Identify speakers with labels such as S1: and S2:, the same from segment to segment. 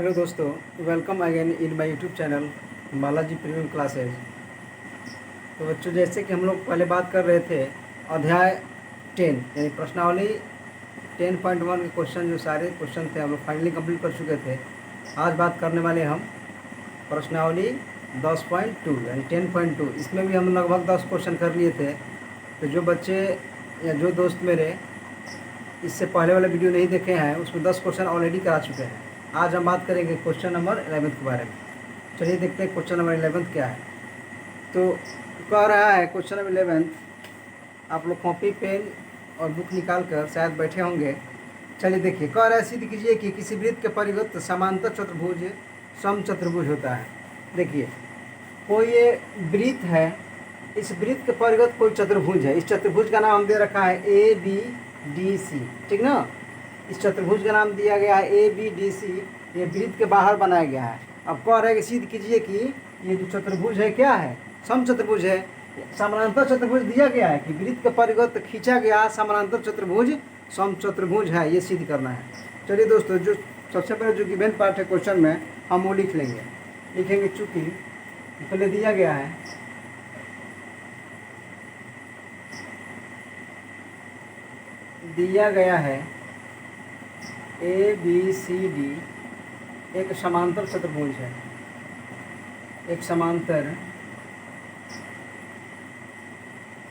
S1: Hello दोस्तों, welcome again in my YouTube channel Balaji premium classes. तो बच्चों, जैसे कि हम लोग पहले बात कर रहे थे अध्याय 10 यानी प्रश्नावली 10.1 के क्वेश्चन, जो सारे क्वेश्चन थे हम लोग फाइनली कंप्लीट कर चुके थे। आज बात करने वाले हम प्रश्नावली 10.2 यानी 10.2। इसमें भी हम लगभग 10 क्वेश्चन कर लिए थे। तो जो बच्चे या जो दोस्त मेरे इससे पहले वाला वीडियो नहीं देखे हैं, उसमें 10 क्वेश्चन ऑलरेडी करा चुके हैं। आज हम बात करेंगे क्वेश्चन नंबर 11 के बारे में। चलिए देखते हैं क्वेश्चन नंबर 11 क्या है। तो कह रहा है क्वेश्चन नंबर 11, आप लोग कॉपी पेन और बुक निकाल कर शायद बैठे होंगे। चलिए देखिए, कह रहा है सिद्ध कीजिए कि किसी वृत्त के परिवृत्त समांतर चतुर्भुज समचतुर्भुज होता है। देखिए, कोई ये वृत्त है, इस वृत्त के परिवृत्त कोई चतुर्भुज है। इस चतुर्भुज का नाम हम दे रखा है ए बी डी सी, ठीक ना। इस चतुर्भुज का नाम दिया गया है ए बी डी सी। ये वृत्त के बाहर बनाया गया है। अब कह रहे हैं कि सिद्ध कीजिए कि ये जो चतुर्भुज है क्या है, समचतुर्भुज है। समानांतर चतुर्भुज दिया गया है कि वृत्त के परिवृत्त खींचा गया समानांतर चतुर्भुज समचतुर्भुज है, ये सिद्ध करना है। चलिए दोस्तों, जो सबसे पहले जो गिवन पार्ट है क्वेश्चन में, हम वो लिख लेंगे। लिखेंगे चूँकि पहले दिया गया है ए बी सी डी एक समांतर चतुर्भुज है। एक समांतर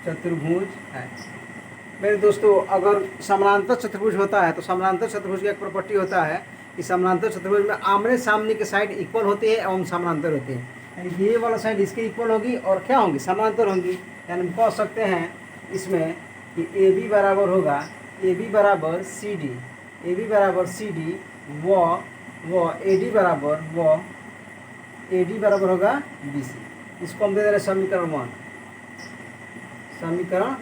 S1: चतुर्भुज है। मेरे दोस्तों, अगर समानांतर चतुर्भुज होता है तो समानांतर चतुर्भुज का एक प्रॉपर्टी होता है कि समानांतर चतुर्भुज में आमने सामने के साइड इक्वल होते हैं एवं समानांतर होते हैं। यानी ये वाला साइड इसके इक्वल होगी और क्या होंगी, समानांतर होंगी। यानी हम कह सकते हैं इसमें कि ए बी बराबर होगा, ए बी बराबर सी डी, ए बी बराबर सी डी, व ए डी बराबर होगा बी सी। इसको हम दे दे रहे हैं समीकरण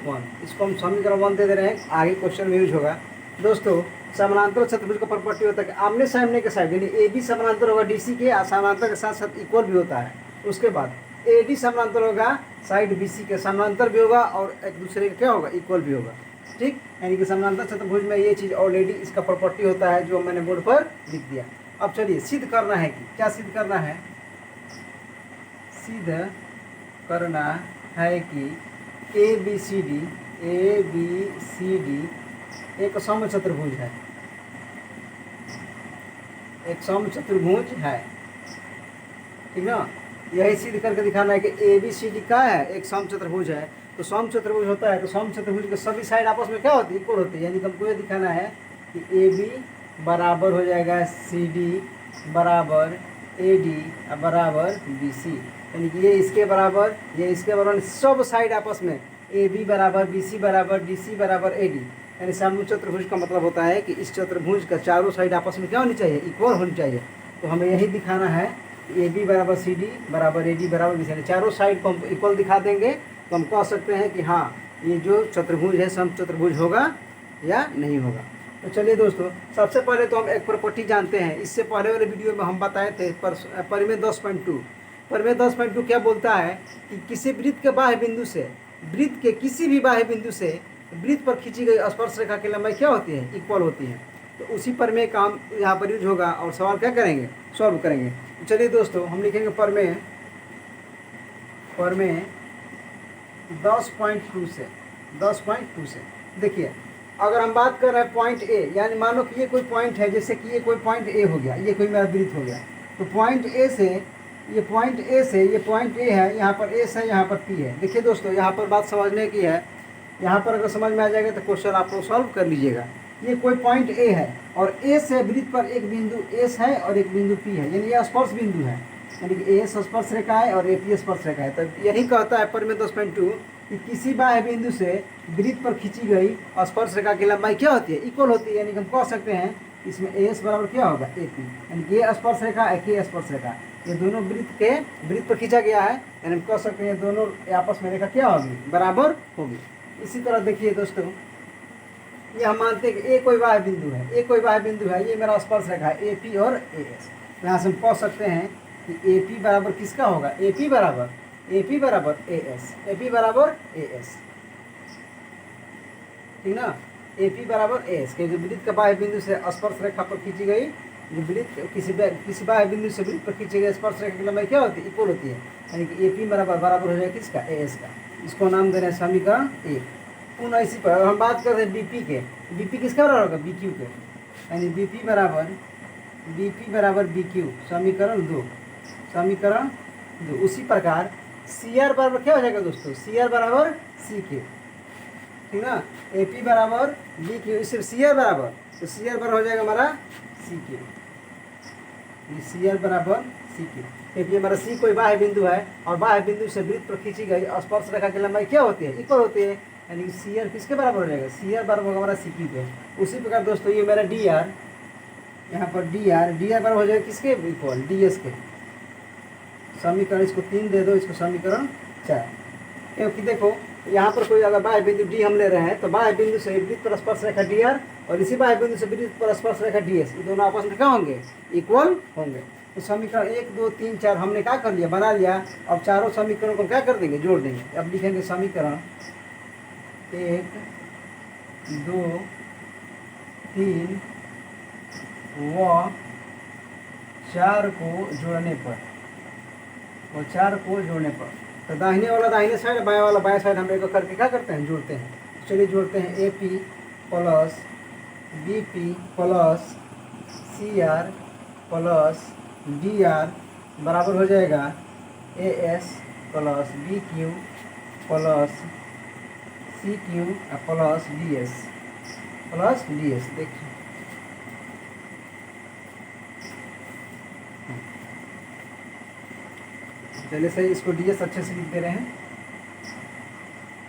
S1: 1। इसको हम समीकरण 1 दे दे रहे हैं, आगे क्वेश्चन में यूज होगा। दोस्तों, समानांतर चतुर्भुज का प्रॉपर्टी होता है कि आमने सामने के साइड यानी ए बी समानांतर होगा डी सी के, समानांतर के साथ साथ इक्वल भी होता है। उसके बाद ए डी समानांतर होगा साइड बी सी के, समानांतर भी होगा और एक दूसरे का क्या होगा, इक्वल भी होगा। ठीक, यानी कि समानांतर चतुर्भुज में ये चीज़ ऑलरेडी इसका प्रॉपर्टी होता है, जो मैंने बोर्ड पर लिख दिया। अब चलिए सिद्ध करना है कि क्या सिद्ध करना है। सिद्ध करना है कि ए बी सी डी एक समचतुर्भुज है। एक समचतुर्भुज है, ठीक ना। यही सिद्ध करके दिखाना है कि ए बी सी डी क्या है, एक समचतुर्भुज है। तो समचतुर्भुज होता है तो समचतुर्भुज के सभी साइड आपस में क्या होती है, इक्वल होती है। यानी हमको ये दिखाना है कि ए बी बराबर हो जाएगा सी डी बराबर ए डी बराबर बी सी। यानी कि ये इसके बराबर, ये इसके बराबर, सब साइड आपस में ए बी बराबर बी सी बराबर डी सी बराबर ए डी। यानी समचतुर्भुज का मतलब होता है कि इस चतुर्भुज का चारों साइड आपस में क्या होनी चाहिए, इक्वल होनी चाहिए। तो हमें यही दिखाना है, ए बी बराबर सी डी बराबर ए डी बराबर बी सी। चारों साइड को हम इक्वल दिखा देंगे तो हम कह सकते हैं कि हाँ, ये जो चतुर्भुज है समचतुर्भुज होगा या नहीं होगा। तो चलिए दोस्तों, सबसे पहले तो हम एक प्रॉपर्टी जानते हैं। इससे पहले वाले वीडियो में हम बताए थे परिमेय 10.2। परिमेय 10.2 क्या बोलता है कि किसी वृत्त के बाह्य बिंदु से, वृत्त के किसी भी बाह्य बिंदु से वृत्त पर खींची गई स्पर्श रेखा की लंबाई क्या होती है, इक्वल होती है। तो उसी परिमेय का हम यहाँ पर यूज होगा और सवाल क्या करेंगे, सॉल्व करेंगे। तो चलिए दोस्तों, हम लिखेंगे परिमेय 10.2 से। देखिए, अगर हम बात कर रहे हैं पॉइंट ए, यानी मानो कि ये कोई पॉइंट है, जैसे कि ये कोई पॉइंट ए हो गया, ये कोई मेरा वृत्त हो गया। तो पॉइंट ए से ये पॉइंट ए है, यहाँ पर एस है, यहाँ पर पी है। देखिए दोस्तों, यहाँ पर बात समझने की है। यहाँ पर अगर समझ में आ जाएगा तो क्वेश्चन आप लोग सॉल्व कर लीजिएगा। ये कोई पॉइंट ए है और ए से वृत्त पर एक बिंदु एस है और एक बिंदु पी है, यानी ये स्पर्श बिंदु है। यानी कि एस स्पर्श रेखा है और ए पी स्पर्श रेखा है। तो यही कहता है परिमेय 10.2 कि किसी बाह्य बिंदु से वृत्त पर खींची गई स्पर्श रेखा की लंबाई क्या होती है, इक्वल होती है। यानी कि हम कह सकते हैं इसमें एस बराबर क्या होगा, ए पी। यानी कि ये स्पर्श रेखा है, के स्पर्श रेखा, ये दोनों वृत्त पर खींचा गया है। यानी हम कह सकते हैं दोनों आपस में रेखा क्या होगी, बराबर होगी। इसी तरह देखिए दोस्तों, ये हम मानते हैं कि ए कोई बाह्य बिंदु है, ये मेरा स्पर्श रेखा है ए पी और ए एस। यहाँ से हम कह सकते हैं कि ए पी बराबर किसका होगा, ए पी बराबर ए एस, ठीक ना। ए पी बराबर ए एस के जो वृत्त के बाह्य बिंदु से स्पर्श रेखा पर खींची गई जो वृत्त किसी बाह्य बिंदु से वृत्त पर खींचे गए स्पर्श रेखा की लंबाई क्या होती है, इक्वल होती है, यानी कि ए पी बराबर हो जाएगा किसका, ए एस का। इसको नाम दे रहे हैं समीकरण 1। पुनः इसी पर हम बात करते हैं बीपी के, बीपी किसका बराबर होगा, बी क्यू के, यानी बीपी बराबर बी क्यू, समीकरण 2, समीकरण 2। उसी प्रकार सी आर बराबर क्या हो जाएगा दोस्तों, सी आर बराबर सी क्यू, ठीक ना, ए पी बराबर बी क्यू, इससे सी आर बराबर, तो सी आर बराबर हो जाएगा हमारा सी क्यू, सी आर बराबर सी क्यू, क्योंकि हमारा सी कोई बाह्य बिंदु है और बाह्य बिंदु से वृत्त पर खींची गई स्पर्श रेखा की लंबाई क्या होती है, इक्वल होती है, यानी कि सी आर किसके बराबर हो जाएगा, सी आर बराबर होगा हमारा सी क्यू के। उसी प्रकार दोस्तों ये मेरा डी आर, यहाँ पर डी आर बराबर हो जाएगा किसके, इक्वल डी एस के। समीकरण इसको 3 दे दो, इसको समीकरण 4, क्योंकि देखो यहाँ पर कोई अगर बाह्य बिंदु डी हम ले रहे हैं तो बाह्य बिंदु से वृत्त पर स्पर्श रेखा डी आर और इसी बाह्य बिंदु से वृत्त पर स्पर्श रेखा डी एस, ये दोनों आपस में क्या होंगे, इक्वल होंगे। तो समीकरण 1 2 3 4 हमने क्या कर लिया, बना लिया। अब चारों समीकरणों को क्या कर देंगे, जोड़ देंगे। अब लिखेंगे समीकरण 1 2 3 व 4 को जोड़ने पर, और 4 को जोड़ने पर, तो दाहिने वाला दाहिने साइड, बाएं वाला बाएं साइड हम एक करके क्या करते हैं, जोड़ते हैं। चलिए जोड़ते हैं, A P plus B P plus C R plus D R बराबर हो जाएगा A S plus B Q plus C Q plus D S देखिए। चलिए सही, इसको डी एस अच्छे से लिख दे रहे हैं,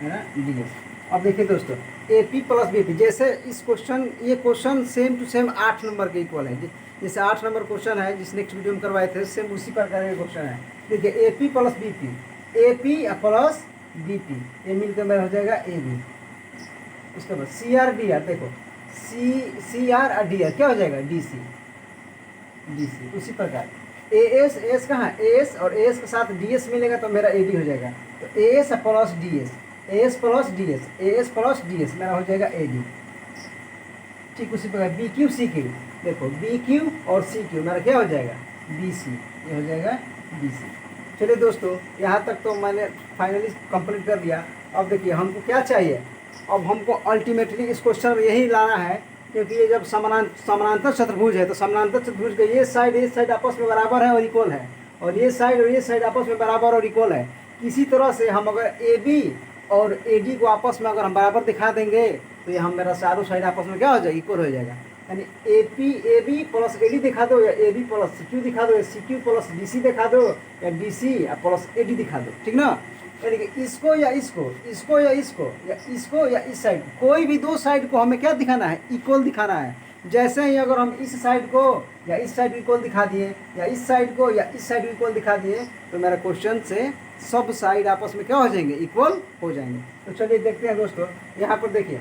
S1: है ना, डी एस। अब देखिए दोस्तों, A P plus B P, जैसे इस क्वेश्चन, ये question same to same 8 number के इक्वल है। जैसे 8 नंबर क्वेश्चन है जिस नेक्स्ट वीडियो में करवाए थे, सेम उसी प्रकार का क्वेश्चन है। देखिए A P plus B P, A P plus B P, ये मिलकर मेरा हो जाएगा ए बी। उसके बाद सी आर डी आर, देखो सी आर और डी आर क्या हो जाएगा, डी सी। उसी प्रकार ए एस, एस कहाँ है, ए एस, और ए एस के साथ डी एस मिलेगा तो मेरा ए डी हो जाएगा। तो ए एस प्लस डी एस, ए एस प्लस डी एस, ए एस प्लस डी एस मेरा हो जाएगा ए डी। ठीक उसी प्रकार बी क्यू सी क्यू, देखो बी क्यू और सी क्यू मेरा क्या हो जाएगा, बी सी, ये हो जाएगा बी सी। चलिए दोस्तों, यहाँ तक तो मैंने फाइनली कंप्लीट कर दिया। अब देखिए हमको क्या चाहिए, अब हमको अल्टीमेटली इस क्वेश्चन में यही लाना है, क्योंकि ये जब समानांतर चतुर्भुज है तो समानांतर चतुर्भुज के ये साइड आपस में बराबर है और इक्वल है, और ये साइड आपस में बराबर और इक्वल है। किसी तरह से हम अगर ए बी और ए डी को आपस में अगर हम बराबर दिखा देंगे तो ये हम मेरा चारों साइड आपस में क्या हो जाएगा, इक्वल हो जाएगा। यानी A B plus A D दिखा दो, या A B plus C Q दिखा दो, या C Q plus D C दिखा दो, या D C plus A D दिखा दो, ठीक ना। यानी कि इसको या इसको, इसको या इसको, या इसको या इस साइड, कोई भी दो साइड को हमें क्या दिखाना है, इक्वल दिखाना है। जैसे ही अगर हम इस साइड को या इस साइड इक्वल दिखा दिए, या इस साइड को या इस साइड इक्वल दिखा दिए, तो मेरा क्वेश्चन से सब साइड आपस में क्या हो जाएंगे, इक्वल हो जाएंगे। तो चलिए देखते हैं दोस्तों, यहाँ पर देखिए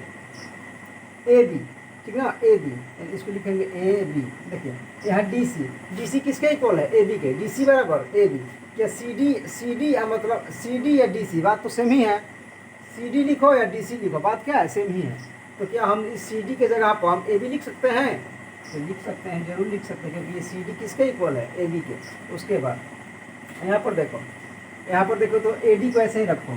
S1: ए बी, ठीक ना, ए बी, इसको लिखेंगे ए बी। देखिए यहाँ डी सी किसके इक्वल है, ए बी के, डी सी बराबर ए बी। क्या सी डी या मतलब सी डी या डी सी, बात तो सेम ही है। सी डी लिखो या डी सी लिखो, बात क्या है, सेम ही है। तो क्या हम इस सी डी के जगह पर हम ए बी लिख सकते हैं, तो लिख सकते हैं, जरूर लिख सकते हैं, क्योंकि ये सी डी किसके इक्वल है, ए बी के। उसके बाद यहाँ पर देखो तो ए डी को ऐसे ही रखो,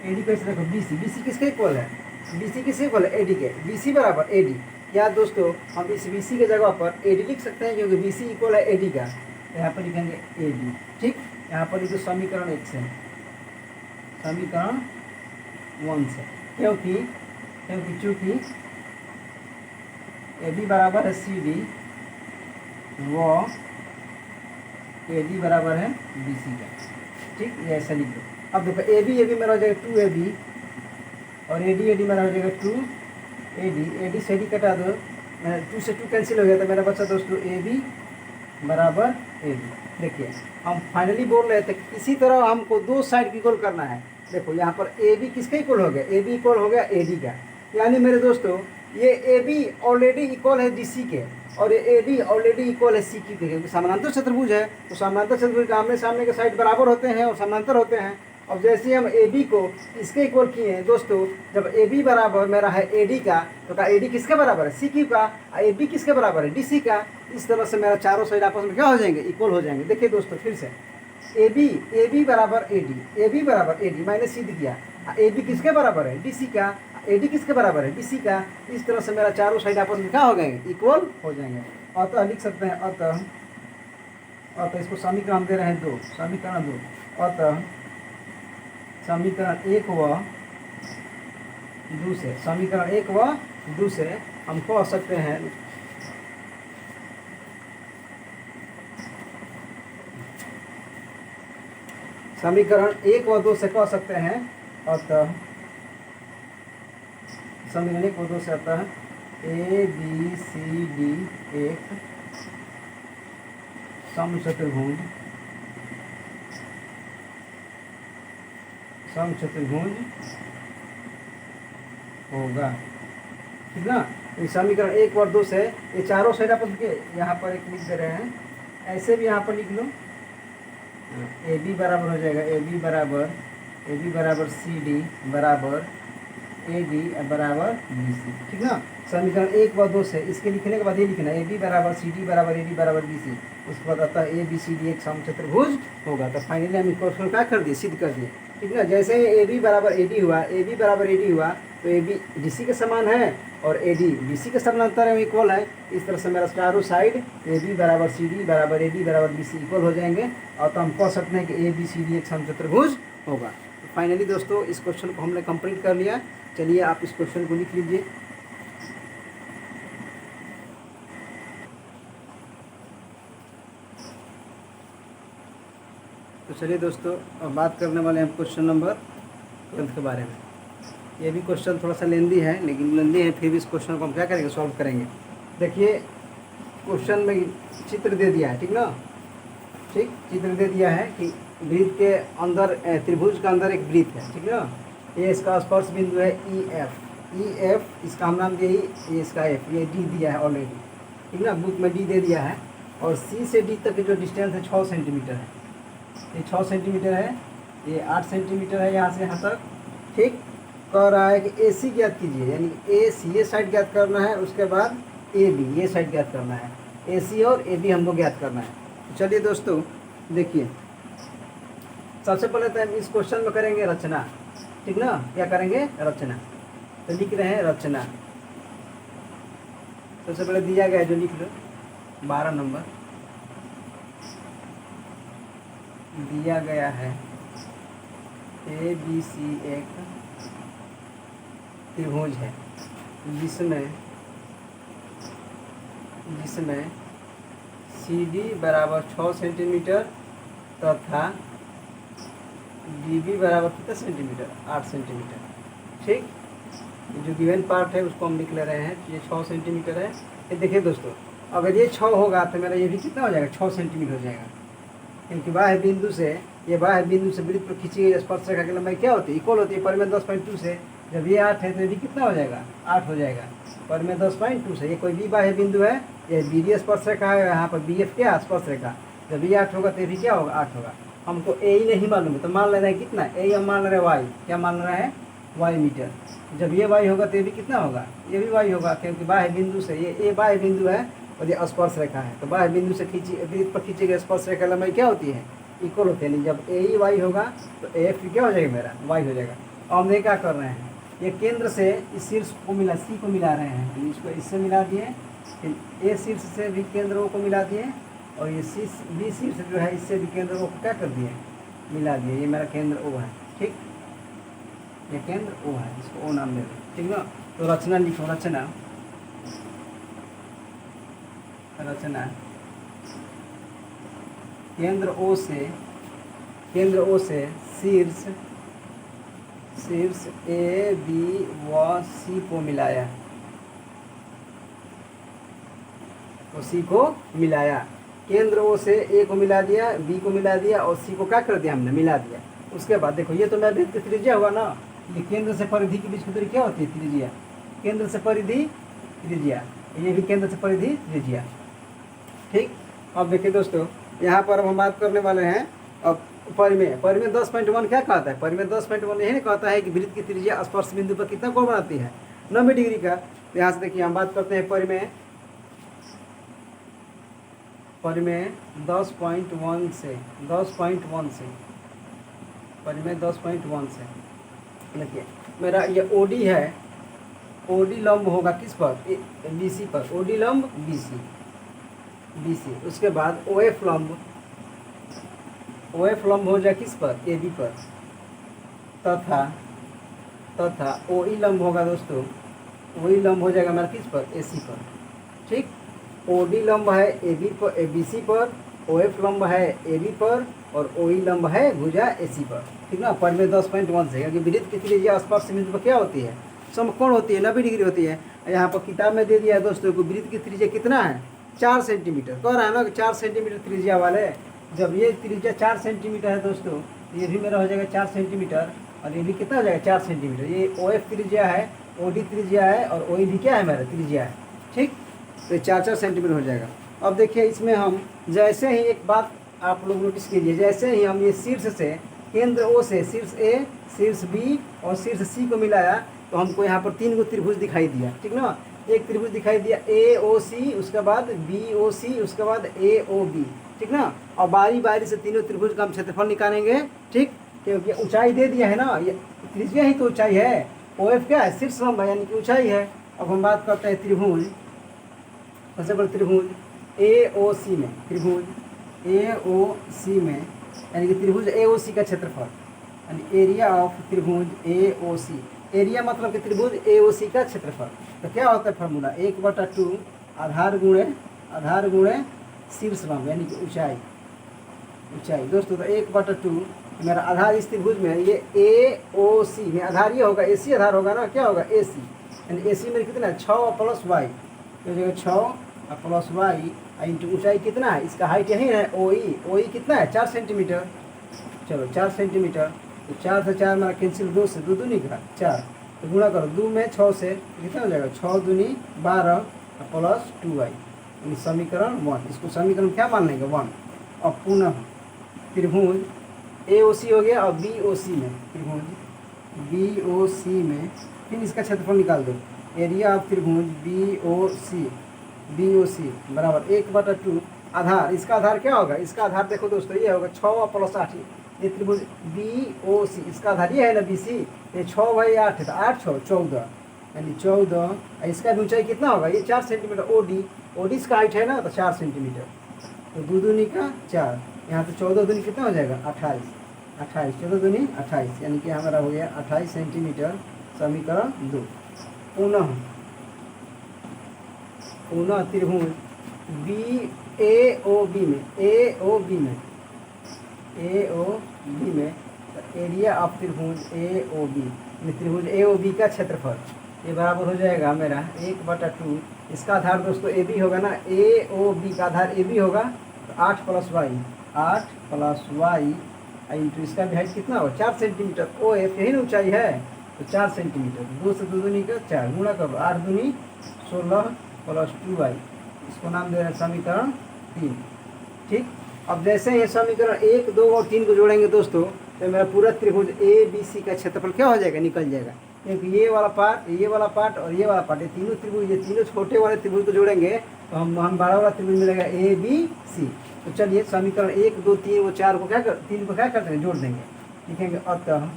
S1: ए डी को ऐसे रखो, बी सी किसके इक्वल है, बी सी किसके इक्वल है, ए डी के, बी सी बराबर ए डी। या दोस्तों हम इस बी सी के जगह पर ए डी लिख सकते हैं, क्योंकि बी सी इक्वल है ए डी का, यहाँ पर लिखेंगे ए डी। ठीक, यहाँ पर जो समीकरण 1 से, समीकरण 1 से, क्योंकि चूँकि ए बी बराबर है सी डी व ए डी बराबर है बी सी का। ठीक, ये ऐसा लिख दो। अब देखो ए बी मेरा हो जाएगा 2 ए बी, और ए डी मेरा हो जाएगा 2 ए डी से डी कटा दो, 2 से 2 कैंसिल हो गया, तो मेरा बचा दोस्तों ए बी बराबर ए बी। देखिए हम फाइनली बोल रहे थे इसी तरह हमको दो साइड इक्वल करना है। देखो यहाँ पर ए बी किसका इक्वल हो गया, ए बी इक्वल हो गया ए डी का, यानी मेरे दोस्तों ये ए बी ऑलरेडी इक्वल है डी सी के, और ये ए डी ऑलरेडी इक्वल है सी क्यू के, क्योंकि समानांतर चतुर्भुज है। तो समानांतर चतुर्भुज के आमने सामने के साइड बराबर होते हैं और समानांतर होते हैं। अब जैसे हम ए बी को इसके इक्वल किए हैं दोस्तों, जब ए बी बराबर मेरा है ए डी का, तो क्या ए डी किसके बराबर है, सी क्यू का, और ए बी किसके बराबर है, डी सी का। इस तरह से मेरा चारों साइड आपस में क्या हो जाएंगे, इक्वल हो जाएंगे। देखिए दोस्तों फिर से ए बी बराबर ए बी बराबर ए डी, मैंने सिद्ध किया। ए बी किसके बराबर है, डी सी का, ए डी किसके बराबर है, डी सी का। इस तरह से मेरा चारों साइड आपस में क्या हो जाएंगे, इक्वल हो जाएंगे। अतः लिख सकते हैं अतः इसको समीकरण दे रहे हैं 2, समीकरण 2। अतः समीकरण 1 व 2 से, समीकरण 1 व 2 से हम कह सकते हैं समीकरण 1 व 2 से कह सकते हैं अतः समीकरण 1 व 2 से अतः ए बी सी डी एक समचतुर्भुज होगा, ठीक ना। इस समीकरण 1 और 2 से ये चारों साइड आप यहाँ पर एक लिख दे रहे हैं, ऐसे भी यहाँ पर लिख लो। ए बी बराबर हो जाएगा ए बी बराबर सी डी बराबर ए डी बराबर बी सी, ठीक ना। समीकरण 1 व 2 से इसके लिखने के बाद ये लिखना ए बी बराबर सी डी बराबर ए डी बराबर बी सी। उसके बाद आता है ए बी सी डी एक समचतुर्भुज होगा। तो फाइनली हम इसको क्या कर दिए, सिद्ध कर दिए, ठीक ना। जैसे ए बी बराबर ए डी हुआ, ए बी बराबर ए डी हुआ, तो ए बी डी सी के समान है और ए डी बी सी के समानांतर है, इक्वल है। इस तरह से मेरा चारों साइड ए बी बराबर सी डी बराबर ए डी बराबर बी सी इक्वल हो जाएंगे, और तो हम कह सकते हैं कि ए बी सी डी एक समचतुर्भुज होगा। तो फाइनली दोस्तों इस क्वेश्चन को हमने कंप्लीट कर लिया। चलिए आप इस क्वेश्चन को लिख लीजिए। तो चलिए दोस्तों अब बात करने वाले हैं क्वेश्चन नंबर 12 के बारे में। ये भी क्वेश्चन थोड़ा सा लेंदी है, लेकिन लेंदी है फिर भी इस क्वेश्चन को हम क्या करेंगे, सॉल्व करेंगे। देखिए क्वेश्चन में चित्र दे दिया है, ठीक ना, ठीक, चित्र दे दिया है कि वृत्त के अंदर त्रिभुज के अंदर एक वृत्त है, ठीक ना। ये इसका स्पर्श बिंदु है ई एफ, इसका हम नाम दिए ये इसका एफ, ये डी दिया है ऑलरेडी, ठीक ना, बुक में डी दे दिया है। और सी से डी तक जो डिस्टेंस है 6 सेंटीमीटर है, ये 6 सेंटीमीटर है, ये 8 सेंटीमीटर है यहाँ से यहाँ तक, ठीक। कह रहा है कि ए सी ज्ञात कीजिए, यानी ए सी ये साइड ज्ञात करना है, उसके बाद ए बी ये साइड ज्ञात करना है, ए सी और ए बी हमको ज्ञात करना है। तो चलिए दोस्तों देखिए, सबसे पहले तो हम इस क्वेश्चन में करेंगे रचना, ठीक ना। क्या करेंगे, रचना। तो लिख रहे हैं रचना। सबसे पहले दिया गया है जो लिख लो, 12 नंबर दिया गया है ए बी सी एक त्रिभुज है जिसमें सी डी बराबर 6 सेंटीमीटर तथा डी बी बराबर कितना सेंटीमीटर, 8 सेंटीमीटर, ठीक। जो गिवन पार्ट है उसको हम लिख ले रहे हैं, ये 6 सेंटीमीटर है। ये देखिए दोस्तों, अगर ये 6 होगा तो मेरा ये भी कितना हो जाएगा, 6 सेंटीमीटर हो जाएगा, क्योंकि बाह्य बिंदु से वृत्त पर खींची गई स्पर्श रेखा की लंबाई क्या होती है, इक्वल होती है परिमेय 10.2 से। जब ये 8 है तो ये भी कितना हो जाएगा, 8 हो जाएगा परिमेय 10.2 से। ये कोई भी बाह्य बिंदु है, ये बी डी स्पर्श रेखा है, यहाँ पर बी एफ क्या स्पर्श रेखा। जब ये 8 होगा तो ये भी क्या होगा, 8 होगा। हमको ए ही नहीं मालूम है तो मान ले रहे हैं कितना, ए हम मान रहे हैं वाई, क्या मान रहे हैं, वाई मीटर। जब ये वाई होगा तो ये भी कितना होगा, ये भी वाई होगा, क्योंकि बाह्य बिंदु से ये ए बाह्य बिंदु है और ये स्पर्श रेखा है। तो बाह्य बिंदु से वृत्त पर खींची गई स्पर्श रेखा लंबाई क्या होती है, इक्वल होती है। नहीं, जब ए ही वाई होगा तो ए एफ क्या हो जाएगा, मेरा वाई हो जाएगा। और हम ये क्या कर रहे हैं, ये केंद्र से इस शीर्ष को मिला, सी को मिला रहे हैं, इसको इससे मिला दिए, फिर ए शीर्ष से भी केंद्र ओ को मिला दिए, और ये सी बी शीर्ष जो है इससे भी केंद्र ओ को क्या कर दिए, मिला दिए। ये मेरा केंद्र ओ है, ठीक, ये केंद्र ओ है, इसको ओ नाम दे दें, ठीक ना। तो रचना लिखो, रचना केंद्र ओ से शीर्ष ए बी व सी को मिलाया, तो सी को मिलाया। केंद्र ओ से ए को मिला दिया, बी को मिला दिया, और सी को क्या कर दिया, हमने मिला दिया। उसके बाद देखो ये तो मेरा वृत्त की त्रिज्या हुआ ना, ये केंद्र से परिधि के बीच की दूरी क्या होती है, त्रिज्या। केंद्र से परिधि त्रिज्या, ये भी केंद्र से परिधि त्रिज्या, ठीक। अब देखिए दोस्तों, यहाँ पर हम बात करने वाले हैं अब परिमेय 10.1 क्या कहता है? परिमेय 10.1 यही कहता है कि वृत्त की त्रिज्या स्पर्श बिंदु पर कितना कोण बनाती है? 90 डिग्री का। तो यहाँ से देखिए हम बात करते हैं परिमेय 10.1 से परिमेय 10.1 से देखिए मेरा ये ओडी है, ओडी लंब होगा किस पर? बीसी पर। ओडी लंब बीसी। उसके बाद ओएफ लंब हो जाए किस पर? एबी पर। तथा ओई लंब होगा दोस्तों, ओई लंब हो जाएगा हमारा किस पर? एसी पर। ठीक, ओडी लंब है एबी पर, एबीसी पर, ओएफ लंब है एबी पर और ओई लंब है भुजा एसी पर। ठीक ना, परिमेय 10.1 से, क्योंकि वृत्त की त्रिज्या स्पर्श बिंदु पर क्या होती है? समकोण होती है, 90 डिग्री होती है। यहाँ पर किताब में दे दिया है दोस्तों को वृत्त की त्रिज्या कितना है? 4 सेंटीमीटर। कह रहा है ना कि 4 सेंटीमीटर त्रिज्या वाले, जब ये त्रिज्या 4 सेंटीमीटर है दोस्तों, ये भी मेरा हो जाएगा 4 सेंटीमीटर और ये भी कितना हो जाएगा? 4 सेंटीमीटर। ये OF त्रिज्या है, OD त्रिज्या है और OE भी क्या है? मेरा त्रिज्या है। ठीक, तो 4-4 सेंटीमीटर हो जाएगा। अब देखिए इसमें हम जैसे ही एक बात आप लोग नोटिस कीजिए, जैसे ही हम ये शीर्ष से केंद्र O से शीर्ष A, शीर्ष B और शीर्ष C को मिलाया तो हमको यहाँ पर 3 गो त्रिभुज दिखाई दिया। ठीक ना, एक त्रिभुज दिखाई दिया AOC, उसके बाद BOC, उसके बाद AOB। ठीक ना, और बारी बारी से तीनों त्रिभुज का हम क्षेत्रफल निकालेंगे। ठीक, क्योंकि ऊंचाई दे दिया है ना, ये त्रिज्या ही तो ऊंचाई है। OF क्या है? शीर्ष लंब है, यानी कि ऊंचाई है। अब हम बात करते हैं त्रिभुज, सबसे बड़ा त्रिभुज AOC में, त्रिभुज AOC में यानी कि त्रिभुज AOC का क्षेत्रफल, यानी एरिया ऑफ त्रिभुज AOC। एरिया मतलब कि त्रिभुज AOC का क्षेत्रफल। तो क्या होता है फार्मूला? 1/2 आधार गुणे शीर्ष लंब यानी कि ऊंचाई दोस्तों। तो 1/2 मेरा आधार इस त्रिभुज में है, ये AOC में आधार ये होगा, AC आधार होगा ना, क्या होगा? AC, यानी AC में कितना है? 6 + y, तो जगह 6 + y इंटू ऊंचाई कितना है? इसका हाइट यही है OE कितना है? 4 सेंटीमीटर। चलो 4 सेंटीमीटर, तो 4 से 4 मेरा कैंसिल, 2 से 2 दूनी का 4, तो गुणा करो 2 में 6 से कितना हो जाएगा? 6 दूनी 12 + 2y, यानी समीकरण 1। इसको समीकरण क्या मान लेंगे? 1। अब पुनः त्रिभुज AOC हो गया और BOC में, त्रिभुज BOC में फिर इसका क्षेत्रफल निकाल दो। एरिया ऑफ त्रिभुज BOC बराबर 1/2 आधार, इसका आधार क्या होगा? इसका आधार देखो दोस्तों, ये होगा 6 + 8। ये त्रिभुज BOC, इसका आधार ये है ना BC, ये 6/8 है, तो 8 6 14, यानी 14। इसका भी ऊंचाई कितना होगा? ये 4 सेंटीमीटर। OD इसका हाइट है ना, तो 4 सेंटीमीटर, तो 2 दूनी का 4, यहाँ तो 14 दूनी कितना हो जाएगा? 28, 14 दूनी 28, यानी कि हमारा हो गया 28 सेंटीमीटर। समीकरण 2। पुनः त्रिभुज AOB में एरिया ऑफ त्रिभुज त्रिभुज AOB का क्षेत्रफल ये बराबर हो जाएगा मेरा 1/2। इसका आधार दोस्तों AB होगा ना, AOB का आधार AB होगा, तो 8 + y इंटू इसका भी हाइट कितना होगा? 4 सेंटीमीटर। OF यही ना ऊंचाई है, तो 4 सेंटीमीटर। 2 से 2 दूनी का 4, गुणा करो 8 दूनी 16 + 2y, इसको नाम दे रहे हैं समीकरण 3। ठीक, अब जैसे ये समीकरण 1, 2 और 3 को जोड़ेंगे दोस्तों, तो मेरा पूरा त्रिभुज ABC का क्षेत्रफल क्या हो जाएगा? निकल जाएगा। क्योंकि ये वाला पार्ट और ये वाला पार्ट, ये तीनों त्रिभुज, ये तीनों छोटे वाले त्रिभुज को जोड़ेंगे तो हम बड़ा वाला त्रिभुज मिलेगा ABC। तो चलिए समीकरण 1, 2, 3 और 4 को तीन को क्या करते हैं? जोड़ देंगे। लिखेंगे अतः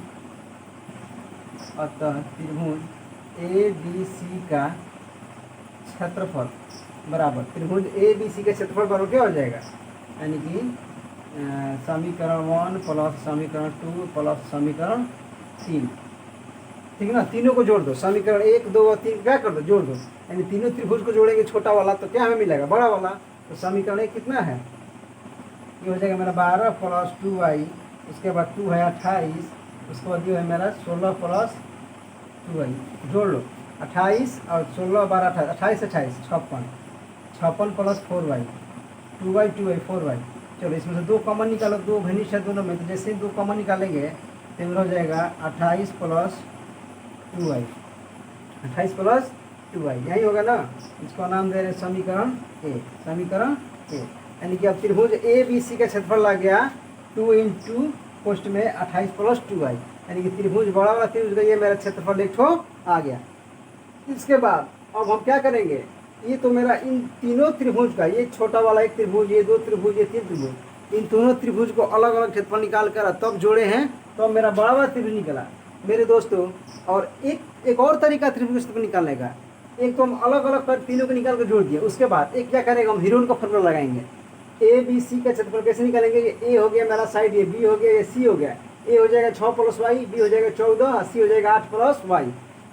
S1: त्रिभुज ABC का क्षेत्रफल बराबर त्रिभुज ABC के क्षेत्रफल बराबर क्या हो जाएगा? यानी कि समीकरण 1 + समीकरण 2 + समीकरण 3। ठीक है ना, तीनों को जोड़ दो। समीकरण 1, 2 और 3 क्या कर दो? जोड़ दो, यानी तीनों त्रिभुज को जोड़ेंगे छोटा वाला, तो क्या हमें मिलेगा? बड़ा वाला। तो समीकरण 1 कितना है? ये हो जाएगा मेरा 12 + 2y, उसके बाद 2 है 28, उसके बाद ये है मेरा 16 + 2y, जोड़ लो 28 और 16 12 28 28 56 + 4y, 2y 4y। चलो इसमें से 2 कॉमन निकालो, 2 घनिष्ठ है दोनों में, तो जैसे ही 2 कॉमन निकालेंगे तो हो जाएगा 28 + 2y, 28 + 2y, यही होगा ना। इसको नाम दे रहे हैं समीकरण A। यानी कि अब त्रिभुज ABC का क्षेत्रफल लग गया 2 × कोष्ट में 28 प्लस 2y, यानी कि त्रिभुज बड़ा वाला त्रिभुज का ये मेरा क्षेत्रफल एक ठो आ गया। इसके बाद अब हम क्या करेंगे, ये तो मेरा इन तीनों त्रिभुज का, ये छोटा वाला एक त्रिभुज, ये 2 त्रिभुज, ये 3 त्रिभुज, इन दोनों त्रिभुज को अलग अलग क्षेत्रफल निकाल कर तब जोड़े हैं, तो मेरा बड़ा वाला त्रिभुज निकला मेरे दोस्तों। और एक और तरीका त्रिभुज क्षेत्रफल निकालने का, एक तो हम अलग अलग कर तीनों को निकाल कर जोड़ दिए। उसके बाद एक क्या करेंगे, हम हीरोन का फॉर्मूला लगाएंगे। ए बी सी का क्षेत्रफल कैसे निकालेंगे, ए हो गया मेरा साइड, ये बी हो गया, ये सी हो गया। ए हो जाएगा 6 प्लस वाई, बी हो जाएगा 14, सी हो जाएगा 8 प्लस वाई।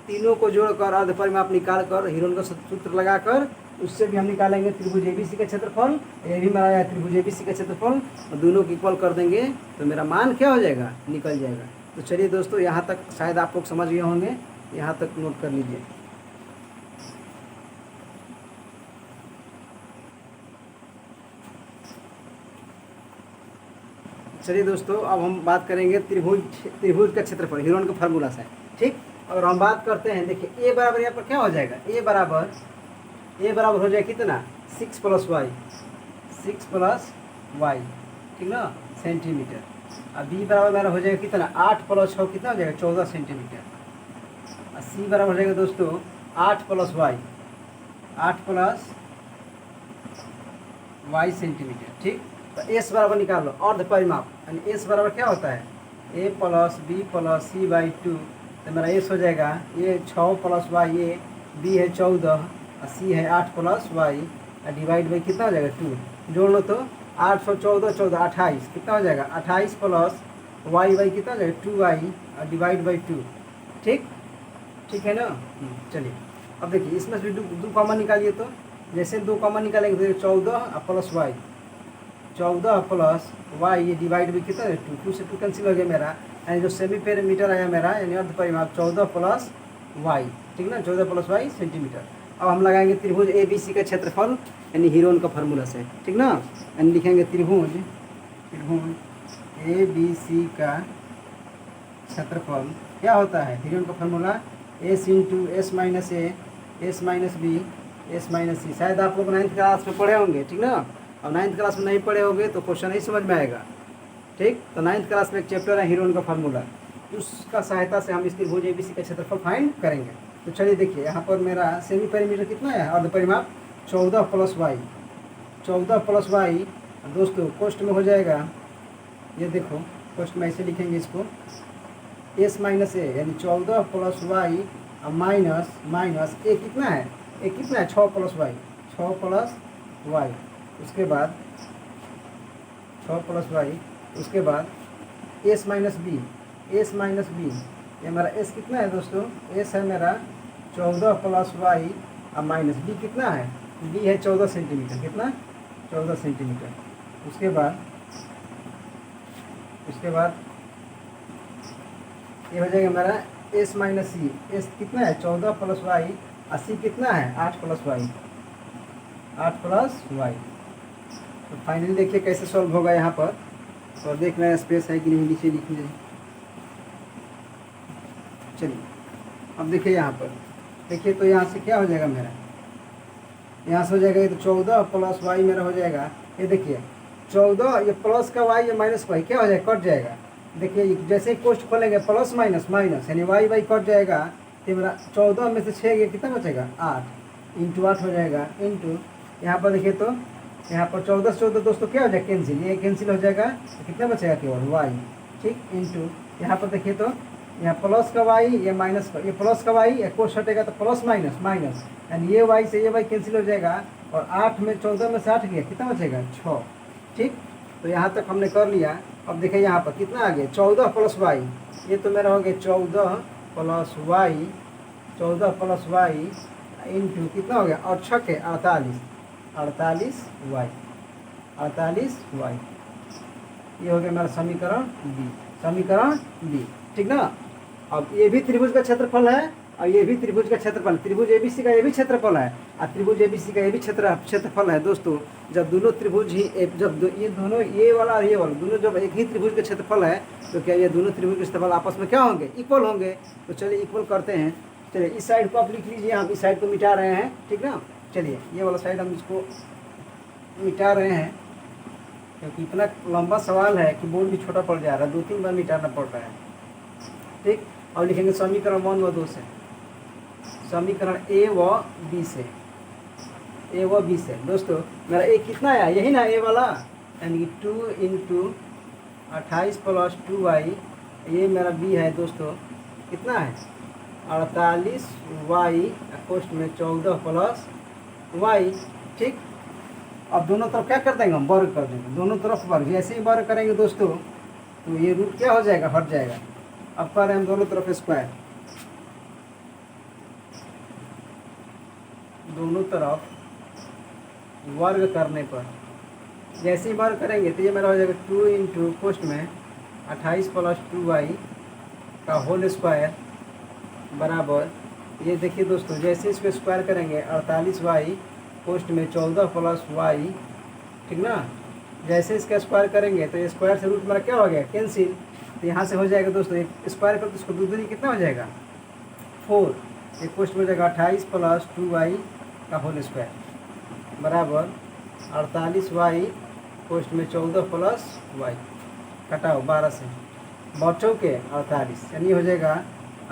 S1: तीनों को जोड़कर अर्ध परिमाप निकाल कर हीरोन का सूत्र लगाकर उससे भी हम निकालेंगे त्रिभुज एबीसी का क्षेत्रफल। ये भी मेरा है त्रिभुज एबीसी का क्षेत्रफल, और दोनों को इक्वल कर देंगे तो मेरा मान क्या हो जाएगा, निकल जाएगा। तो चलिए दोस्तों, यहाँ तक शायद आप लोग समझ गए होंगे, यहाँ तक नोट कर लीजिए। चलिए दोस्तों, अब हम बात करेंगे त्रिभुज का क्षेत्रफल हीरोन के फार्मूला से, ठीक। और हम बात करते हैं, देखिए ए बराबर यहाँ पर क्या हो जाएगा, ए बराबर हो जाएगा कितना, 6 प्लस वाई, ठीक ना, सेंटीमीटर। अब बी बराबर मेरा हो जाएगा कितना, 8 प्लस 6 कितना हो जाएगा, 14 सेंटीमीटर। और सी बराबर हो जाएगा दोस्तों 8 प्लस वाई सेंटीमीटर, ठीक। तो एस बराबर निकाल लो, अर्ध परिमाप, यानी एस बराबर क्या होता है, A plus B plus C by 2। तो मेरा एस हो जाएगा ये 6 प्लस वाई, ये बी है 14 और सी है 8 प्लस वाई, डिवाइड बाई कितना हो जाएगा 2। जोड़ लो तो 8 सौ 14 14 28 कितना हो जाएगा, 28 प्लस वाई बाई कितना हो जाएगा 2y और डिवाइड बाई 2, ठीक है ना। चलिए अब देखिए, इसमें से दो कॉमन निकालिए, तो जैसे 2 कॉमन निकालेंगे तो 14 प्लस वाई, 14 प्लस वाई, ये डिवाइड भी कितना है 2 से 2 कैंसिल हो गया मेरा, यानी जो सेमी पेरीमीटर आया मेरा, यानी अर्ध परिमाप 14 प्लस वाई, ठीक ना, 14 प्लस वाई सेंटीमीटर। अब हम लगाएंगे त्रिभुज ए बी सी का क्षेत्रफल, यानी हीरोन का फार्मूला से, ठीक ना। यानी लिखेंगे त्रिभुज ए बी सी का क्षेत्रफल क्या होता है, हीरोन का formula S into S minus A, S minus B, S minus C. शायद आप लोग 9th क्लास में पढ़े होंगे, ठीक ना। और 9th क्लास में नहीं पढ़े होंगे तो क्वेश्चन नहीं समझ में आएगा, ठीक। तो 9th क्लास में एक चैप्टर है हीरोन का फार्मूला, उसका सहायता से हम इस त्रिभुज एबीसी का क्षेत्रफल फाइंड करेंगे। तो चलिए देखिए, यहाँ पर मेरा सेमी पेरीमीटर कितना है, अर्ध परिमाप 14 प्लस वाई। दोस्तों कोष्ट में हो जाएगा, ये देखो कोष्ट में ऐसे लिखेंगे इसको, एस माइनस ए, यानी 14 प्लस वाई और माइनस ए कितना है, 6 प्लस वाई, उसके बाद 6 प्लस वाई, उसके बाद एस माइनस बी, ये मेरा एस कितना है दोस्तों, एस है मेरा 14 प्लस वाई और माइनस बी कितना है, बी है 14 सेंटीमीटर, कितना 14 सेंटीमीटर। उसके बाद ये हो जाएगा मेरा एस माइनस सी, एस कितना है 14 प्लस वाई और सी कितना है 8 प्लस वाई। तो फाइनली देखिए कैसे सॉल्व होगा यहाँ पर, और देख रहे हैं स्पेस है कि नहीं, नीचे लिख लीजिए। चलिए अब देखिए यहाँ पर, देखिए तो यहाँ से क्या हो जाएगा मेरा, यहाँ से हो जाएगा ये तो 14 प्लस वाई मेरा हो जाएगा, ये देखिए 14, ये प्लस का वाई या माइनस वाई क्या हो जाएगा, कट जाएगा। देखिए जैसे ही कोष्ट खोलेंगे प्लस माइनस यानी वाई कट जाएगा, तो मेरा 14 में से 6 कितना बचेगा 8, इंटू 8 हो जाएगा, इंटू यहाँ पर देखिए तो यहाँ पर 14 से 14 दोस्तों क्या हो जाएगा, कैंसिल, ये कैंसिल हो जाएगा, तो कितना बचेगा केवल वाई, ठीक। इंटू यहाँ पर देखिए तो यहाँ प्लस का वाई, ये माइनस का, ये प्लस का वाई, कोष्ट हटेगा तो प्लस माइनस, यानी ये वाई से ये वाई कैंसिल हो जाएगा, और 8 में 14 में से 8 गया, कितना बचेगा 6, ठीक। तो यहाँ तक हमने कर लिया। अब देखिए यहाँ पर कितना आ गया 14 प्लस वाई, ये तो मेरा हो गया 14 प्लस वाई इंटू कितना हो गया, और 6 के 48 वाई, ये हो गया मेरा समीकरण बी, ठीक ना। अब ये भी त्रिभुज का क्षेत्रफल है और ये भी त्रिभुज का क्षेत्रफल, त्रिभुज एबीसी का ये भी क्षेत्रफल है और त्रिभुज एबीसी का ये भी क्षेत्रफल है दोस्तों। जब दोनों त्रिभुज ही ये दोनों, ये वाला और ये वाला दोनों जब एक ही त्रिभुज का क्षेत्रफल है, तो क्या ये दोनों त्रिभुज के क्षेत्रफल आपस में क्या होंगे, इक्वल होंगे। तो चलिए इक्वल करते हैं। चलिए इस साइड को आप लिख लीजिए, हम इस साइड को मिटा रहे हैं, ठीक ना। चलिए ये वाला साइड हम इसको मिटा रहे हैं, क्योंकि इतना लंबा सवाल है कि बोर्ड भी छोटा पड़ जा रहा है, 2-3 बार मिटाना पड़ रहा है। ठीक, और लिखेंगे समीकरण 1 व 2 से, समीकरण ए व बी से, ए व बी से। दोस्तों मेरा ए कितना है, यही ना ए वाला, यानी कि 2 इंटू 28 प्लस 2y, ये मेरा बी है दोस्तों, कितना है 48y कोष्ठ में 14 प्लस y। ठीक, अब दोनों तरफ क्या कर देंगे हम, वर्ग कर देंगे, दोनों तरफ वर्ग। जैसे ही वर्ग करेंगे दोस्तों तो ये रूट क्या हो जाएगा, हट जाएगा। अब कर रहे हैं हम दोनों तरफ स्क्वायर, दोनों तरफ वर्ग करने पर जैसे ही वर्ग करेंगे तो ये मेरा हो जाएगा 2 इंटू कोष्ठ में 28 प्लस 2y का होल स्क्वायर बराबर, ये देखिए दोस्तों जैसे इसको स्क्वायर करेंगे 48y कोष्ठ में 14 प्लस y। ठीक ना, जैसे इसका स्क्वायर करेंगे तो ये स्क्वायर से रूट मेरा क्या हो गया, कैंसिल। तो यहाँ से हो जाएगा दोस्तों, एक स्क्वायर कर तो इसको दूसरी कितना हो जाएगा 4, एक कोष्ठ में हो जाएगा 28 प्लस 2y का होल स्क्वायर बराबर 48y कोष्ठ में 14 प्लस y, घटाओ 12 से, बचों के 48, यानी हो जाएगा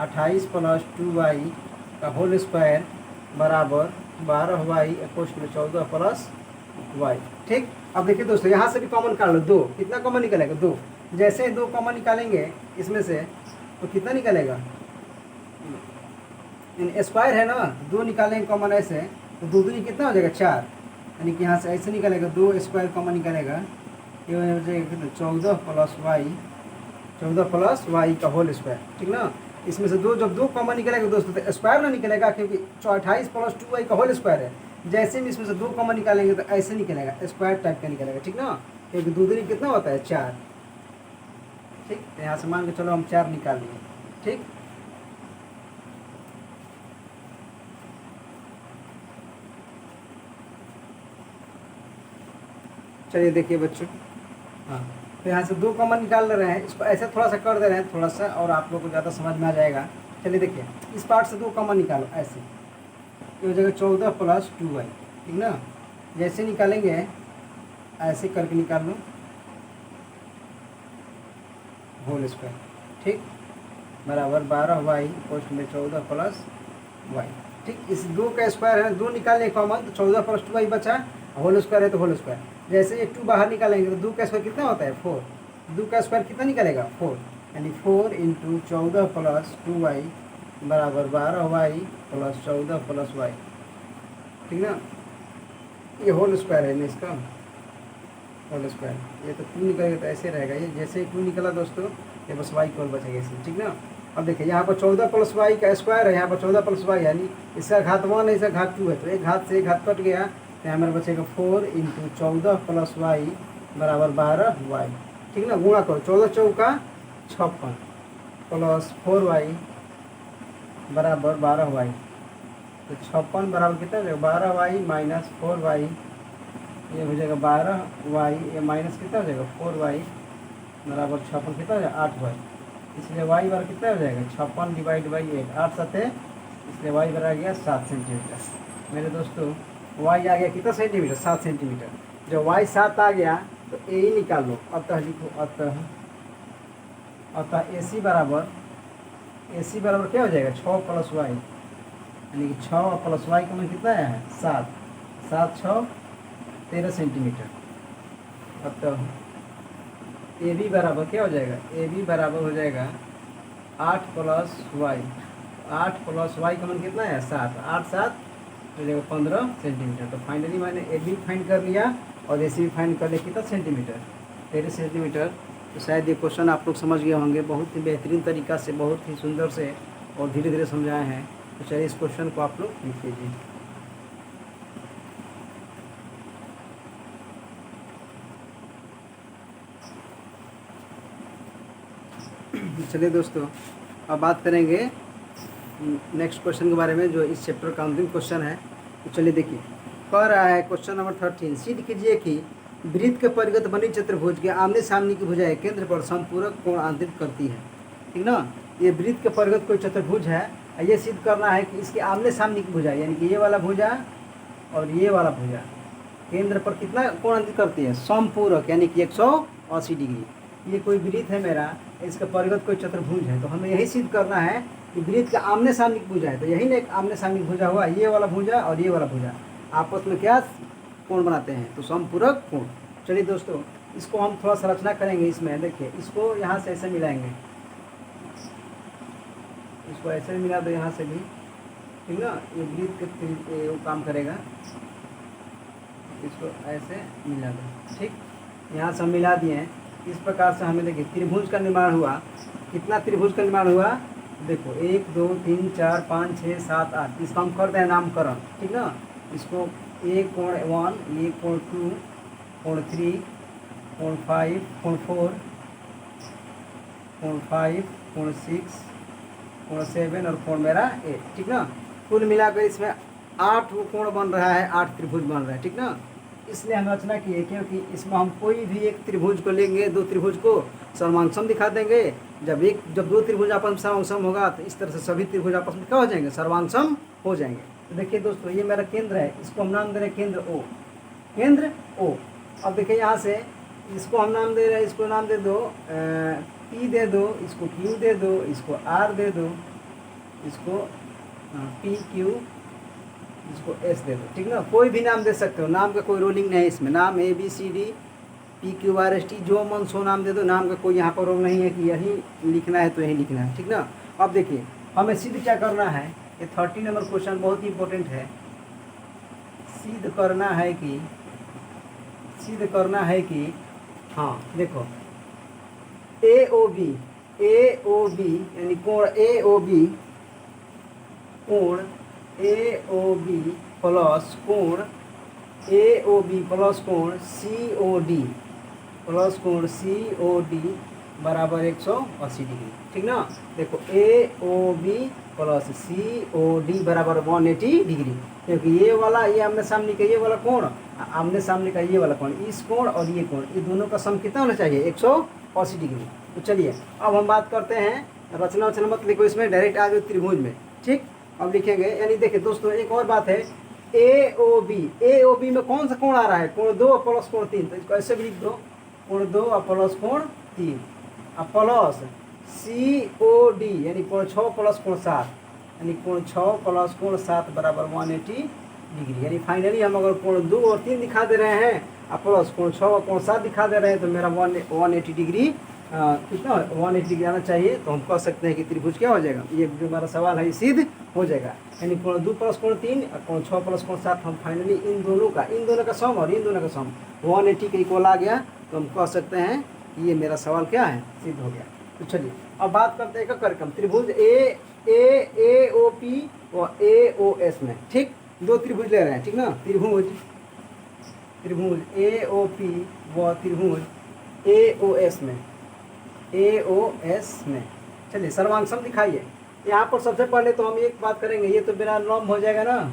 S1: 28 प्लस 2y का होल स्क्वायर बराबर 12y कोष्ठ में 14 प्लस y। ठीक, अब देखिए दोस्तों यहाँ से भी कॉमन निकाल लो, 2, कितना कॉमन निकलेगा 2। जैसे ही 2 कॉमन निकालेंगे इसमें से तो कितना निकलेगा, स्क्वायर है ना, 2 निकालेंगे कॉमन ऐसे तो 2 दूनी कितना हो जाएगा 4, यानी कि यहाँ से ऐसे निकलेगा 2 स्क्वायर कॉमन निकलेगा, ये हो जाएगा 14 प्लस y, 14 प्लस y का होल स्क्वायर। ठीक ना, इसमें से 2 जब 2 कॉमन निकलेगा दोस्तों तो स्क्वायर ना निकलेगा, क्योंकि 28 प्लस 2y का होल स्क्वायर है। जैसे भी इसमें से 2 कॉमन निकालेंगे तो ऐसे निकलेगा, स्क्वायर टाइप का निकलेगा। ठीक ना, क्योंकि 2 दूनी कितना होता है 4। ठीक, तो यहाँ से मान के चलो हम 4 निकाल लिए। ठीक, चलिए देखिए बच्चों, हाँ तो यहाँ से 2 कॉमन निकाल ले रहे हैं, इसको ऐसे थोड़ा सा कर दे रहे हैं थोड़ा सा, और आप लोग को ज़्यादा समझ में आ जाएगा। चलिए देखिए इस पार्ट से 2 कॉमन निकालो, ऐसे ये हो जाएगा 14 प्लस 2y। ठीक ना, जैसे निकालेंगे ऐसे करके निकाल लो होल स्क्वायर। ठीक, बराबर 12y कोष्ठ में 14 प्लस y। ठीक, इस 2 का स्क्वायर है, 2 निकालेंगे कॉमन तो 14 प्लस 2y बचा, होल स्क्वायर है तो होल स्क्वायर। जैसे ये 2 बाहर निकालेंगे तो 2 का स्क्वायर कितना होता है 4, 2 का स्क्वायर कितना निकलेगा 4, यानी 4 इंटू 14 प्लस 2y बराबर 12y प्लस 14 प्लस y। ठीक ना, ये होल स्क्वायर है ना, इसका होल स्क्वायर, ये तो 2 निकलेगा तो ऐसे रहेगा, ये जैसे ही 2 निकला दोस्तों ये बस y केवल बचेगा इसमें। ठीक ना, अब देखिए यहाँ पर 14 प्लस y का स्क्वायर है, यहाँ पर 14 प्लस y, यानी इसका घात 1 है, इसका घात 2 है, तो एक घात से एक घात कट गया, तो यहाँ मेरा बचेगा 4 इंटू 14 प्लस y बराबर 12y। ठीक ना, गुणा करो 14 चौका 56 प्लस 4y बराबर 12y, तो 56 बराबर कितना हो जाएगा 12y माइनस 4y, ये हो जाएगा 12y, ये माइनस कितना हो जाएगा 4y बराबर 56 कितना हो जाएगा 8y, इसलिए y बराबर कितना हो जाएगा 56 डिवाइड बाई 8, 8 सतह, इसलिए y बराबर आ गया 7 सेंटीमीटर। मेरे दोस्तों y आ गया कितना सेंटीमीटर 7 सेंटीमीटर। जब y 7 आ गया तो ए ही निकाल लो, अतः लिखो अतः AC बराबर क्या हो जाएगा 6 प्लस y, यानी कि 6 प्लस y का मान कितना है 7, 7 6 13 सेंटीमीटर। अतः AB बराबर क्या हो जाएगा, AB बराबर हो जाएगा 8 प्लस y, 8 प्लस y का मान कितना है 7, 8 7 हो जाएगा 15 सेंटीमीटर। तो फाइनली मैंने AB फाइंड कर लिया और AC भी फाइंड कर लिया, कितना सेंटीमीटर 13 सेंटीमीटर। तो शायद ये क्वेश्चन आप लोग समझ गए होंगे, बहुत ही बेहतरीन तरीक़ा से, बहुत ही सुंदर से और धीरे धीरे समझाए हैं। तो चलिए इस क्वेश्चन को आप लोग लिख लीजिए। चलिए दोस्तों अब बात करेंगे नेक्स्ट क्वेश्चन के बारे में, जो इस चैप्टर का अंतिम क्वेश्चन है। तो चलिए देखिए, कह रहा है क्वेश्चन नंबर 13, सिद्ध कीजिए कि वृत्त के परिगत बनी चतुर्भुज के आमने सामने की भुजाएं केंद्र पर समपूरक कोण आंतरिक करती है। ठीक ना, ये वृत्त के परिगत कोई चतुर्भुज है, ये सिद्ध करना है कि इसके आमने सामने की भुजा, यानी कि ये वाला भुजा और ये वाला भुजा, केंद्र पर कितना कोण अंकित करती है, समपूरक यानी कि 180 डिग्री। ये कोई वृत्त है मेरा, इसका परिगत कोई चतुर्भुज है, तो हमें यही सिद्ध करना है कि वृत्त का आमने सामने भुजा है। तो यही ना एक आमने सामने भुजा हुआ, ये वाला भुजा और ये वाला भुजा आपस में क्या कोण बनाते हैं, तो समपूरक कोण। चलिए दोस्तों, इसको हम थोड़ा संरचना करेंगे। इसमें देखिए, इसको यहाँ से ऐसे मिलाएंगे, इसको ऐसे मिला दो यहाँ से भी, ठीक ना। ये वृत्त के वो काम करेगा, इसको ऐसे मिला दो, ठीक। यहाँ से हम मिला दिए हैं। इस प्रकार से हमें देखिए त्रिभुज का निर्माण हुआ। कितना त्रिभुज का निर्माण हुआ, देखो 1 2 3 4 5 6 7 8। इसका हम करते हैं नामकरण, ठीक ना। इसको ए कोण 1, ये कोण 2, कोण 3, कोण 5, कोण 4, कोण 5, कोण 6, कोण 7 और कोण मेरा 8, ठीक ना। कुल मिलाकर इसमें 8 कोण बन रहा है, 8 त्रिभुज बन रहा है, ठीक ना। इसलिए हम रचना किए, क्योंकि इसमें हम कोई भी एक त्रिभुज को लेंगे, दो त्रिभुज को सर्वांगसम दिखा देंगे। जब दो त्रिभुज आपस में सर्वांगसम होगा, तो इस तरह से सभी त्रिभुज आपस में क्या हो जाएंगे, सर्वांगसम हो जाएंगे। तो देखिए दोस्तों, ये मेरा केंद्र है, इसको हम नाम दे रहे हैं केंद्र ओ, केंद्र ओ। अब देखिए यहाँ से इसको हम नाम दे रहे हैं, इसको नाम दे दो पी दे दो, इसको क्यू दे दो, इसको आर दे दो, इसको पी क्यू, इसको एस दे दो, ठीक ना। कोई भी नाम दे सकते हो, नाम का कोई रोलिंग नहीं है इसमें। नाम A B C D P Q R S T जो मन सो नाम दे दो, नाम का कोई यहाँ पर रोल नहीं है कि यही लिखना है तो यही लिखना है, ठीक ना। अब देखिए हमें सिद्ध क्या करना है, ये 30 नंबर क्वेश्चन बहुत ही इंपॉर्टेंट है। सिद्ध करना है कि हाँ देखो, ए ओ बी यानी कोण ए ओ बी, कोण ए ओ बी प्लस कोण ए ओ बी प्लस कोण सी ओ डी प्लस कोण सी ओ डी बराबर 180 डिग्री, ठीक ना। देखो ए ओ बी प्लस सी ओ डी बराबर 180 डिग्री, क्योंकि ये वाला ये आमने सामने का ये वाला कोण, आमने सामने का ये वाला कोण, इस कोण और ये कोण, ये दोनों का सम कितना होना चाहिए, 180 डिग्री। तो चलिए अब हम बात करते हैं, रचना मत लिखो इसमें, डायरेक्ट आ जाओ त्रिभुज में, ठीक। अब लिखेंगे, यानी देखिए दोस्तों एक और बात है, ए ओ बी में कौन सा कोण आ रहा है, कोण 2 प्लस कोण 3, तो इसको ऐसे भी लिख दो, कोण 2 और प्लस कोण 3, और प्लस सी ओ डी यानी कोण 6 प्लस कोण 7, यानी कोण 6 प्लस कोण 7 बराबर 180 डिग्री। यानी फाइनली हम अगर कोण 2 और 3 दिखा दे रहे हैं और प्लस कोण 6 और कोण 7 दिखा दे रहे हैं, तो मेरा 180 डिग्री कितना 180 डिग्री आना चाहिए। तो हम कह सकते हैं कि त्रिभुज क्या हो जाएगा, ये जो हमारा सवाल है ये सिद्ध हो जाएगा। यानी कोण 2 प्लस कोण 3 और कोण 6 प्लस कोण 7, हम फाइनली इन दोनों का सम और इन दोनों का सम 180 के इक्वल आ गया, तो हम कह सकते हैं कि ये मेरा सवाल क्या है, सिद्ध हो गया। तो चलिए अब बात करते हैं कार्यक्रम त्रिभुज ए ओ पी और ए ओ एस में, ठीक। दो त्रिभुज ले रहे हैं, ठीक ना। त्रिभुज ए ओ पी व त्रिभुज ए ओ एस में, चलिए सर्वांगसम दिखाइए। यहाँ पर सबसे पहले तो हम एक बात करेंगे, ये तो बिना लंब हो जाएगा ना,